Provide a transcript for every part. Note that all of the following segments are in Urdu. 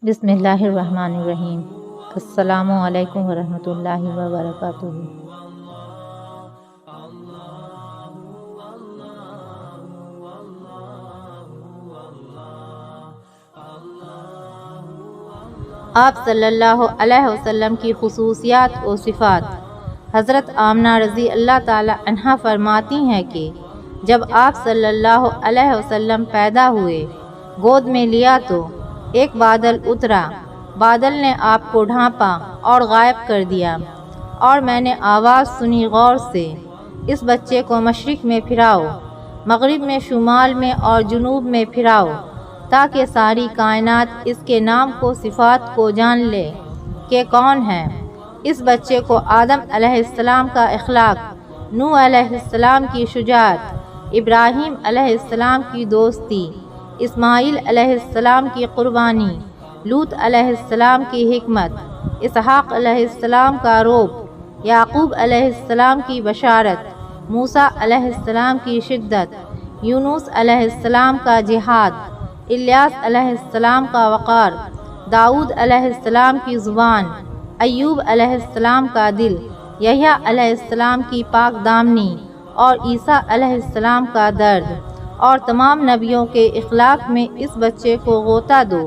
بسم اللہ الرحمن الرحیم۔ السلام علیکم ورحمۃ اللہ وبرکاتہ۔ آپ صلی اللہ علیہ وسلم کی خصوصیات و صفات۔ حضرت آمنہ رضی اللہ تعالی عنہا فرماتی ہیں کہ جب آپ صلی اللہ علیہ وسلم پیدا ہوئے، گود میں لیا تو ایک بادل اترا، بادل نے آپ کو ڈھانپا اور غائب کر دیا، اور میں نے آواز سنی غور سے، اس بچے کو مشرق میں پھراؤ، مغرب میں، شمال میں اور جنوب میں پھراؤ، تاکہ ساری کائنات اس کے نام کو، صفات کو جان لے کہ کون ہے۔ اس بچے کو آدم علیہ السلام کا اخلاق، نوح علیہ السلام کی شجاعت، ابراہیم علیہ السلام کی دوستی، اسماعیل علیہ السلام کی قربانی، لوط علیہ السلام کی حکمت، اسحاق علیہ السلام کا روب، یعقوب علیہ السلام کی بشارت، موسیٰ علیہ السلام کی شدت، یونس علیہ السلام کا جہاد، الیاس علیہ السلام کا وقار، داؤد علیہ السلام کی زبان، ایوب علیہ السلام کا دل، یحییٰ علیہ السلام کی پاک دامنی اور عیسیٰ علیہ السلام کا درد، اور تمام نبیوں کے اخلاق میں اس بچے کو غوطہ دو۔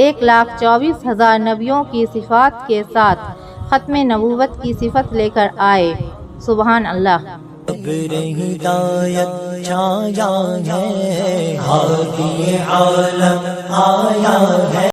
1,24,000 نبیوں کی صفات کے ساتھ ختم نبوت کی صفت لے کر آئے۔ سبحان اللہ۔ ابر ہدایت چھایا ہے، ہادی عالم آیا ہے۔